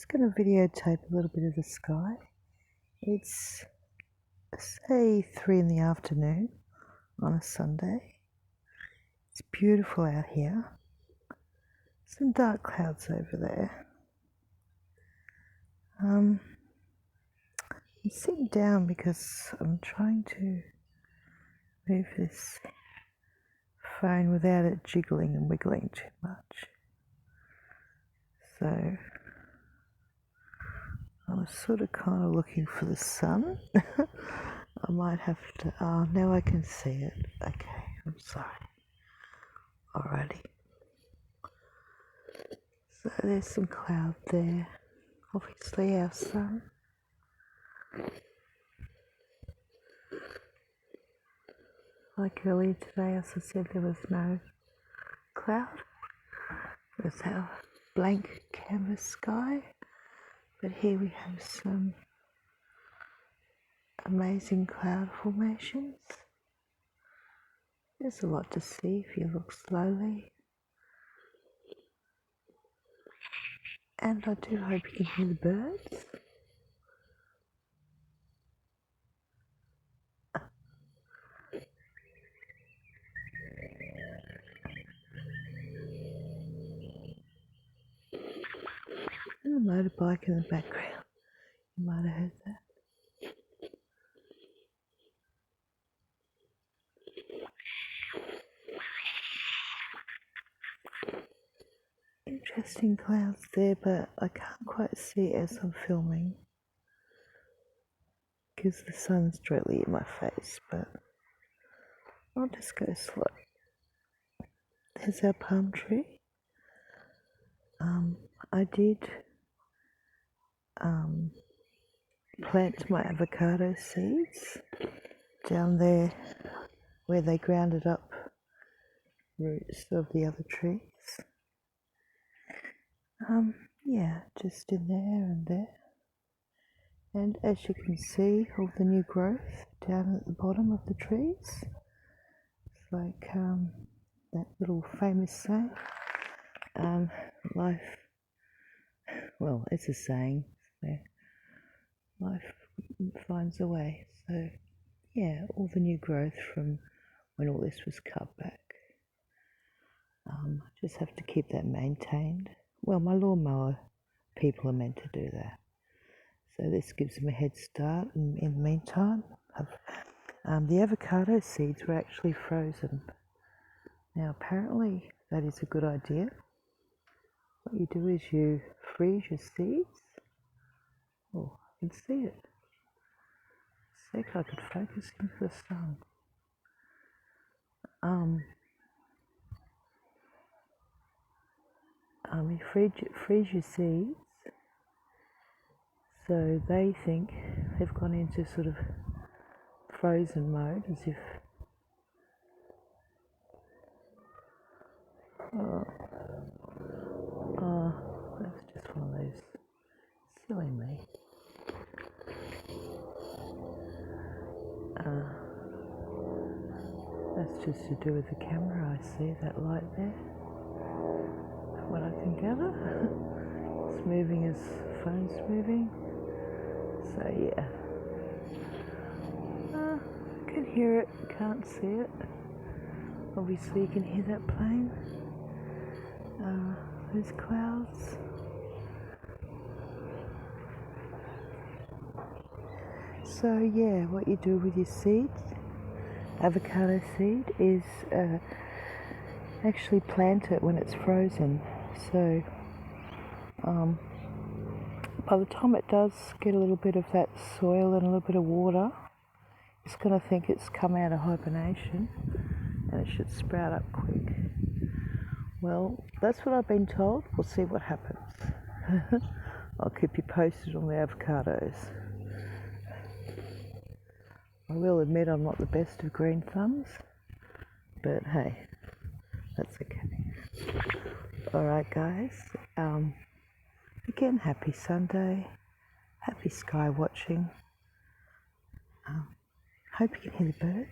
just going to videotape a little bit of the sky. It's say 3 in the afternoon on a Sunday. It's beautiful out here. Some dark clouds over there. I'm sitting down because I'm trying to move this phone without it jiggling and wiggling too much. So I was sort of kind of looking for the sun. I might have to, oh, now I can see it. Okay, I'm sorry. Alrighty. So there's some cloud there. Obviously our sun. Like earlier today, as I said, there was no cloud. It was our blank canvas sky. But here we have some amazing cloud formations. There's a lot to see if you look slowly. And I do hope you can hear the birds. And the motorbike in the background. You might have heard that. Interesting clouds there, but I can't quite see it as I'm filming because the sun's directly in my face, but I'll just go slow. There's our palm tree. I did plant my avocado seeds down there where they grounded up roots of the other trees. Yeah, just in there and there. And as you can see, all the new growth down at the bottom of the trees. It's like that little famous saying, life, well, it's a saying, so life finds a way. So yeah, all the new growth from when all this was cut back. Just have to keep that maintained. Well, my lawnmower people are meant to do that. So this gives them a head start, and in the meantime, the avocado seeds were actually frozen. Now apparently that is a good idea. What you do is you freeze your seeds. Oh, I can see it. See if I could focus into the sun. You freeze your seeds, so they think they've gone into sort of frozen mode, as if that's just one of those, silly me. That's just to do with the camera. I see that light there. What I can gather, it's moving as the phone's moving. So yeah, I can hear it, can't see it. Obviously you can hear that plane. There's clouds. So yeah, what you do with your seeds, avocado seed, is actually plant it when it's frozen. So by the time it does get a little bit of that soil and a little bit of water, it's going to think it's come out of hibernation and it should sprout up quick. Well, that's what I've been told. We'll see what happens. I'll keep you posted on the avocados. I will admit I'm not the best of green thumbs, but hey, that's okay. Alright guys, again, happy Sunday, happy sky watching. Hope you can hear the birds.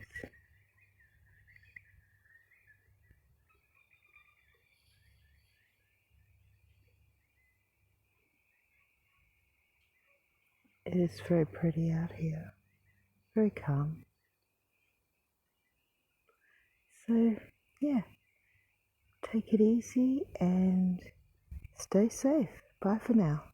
It is very pretty out here, very calm. So, yeah, take it easy and stay safe. Bye for now.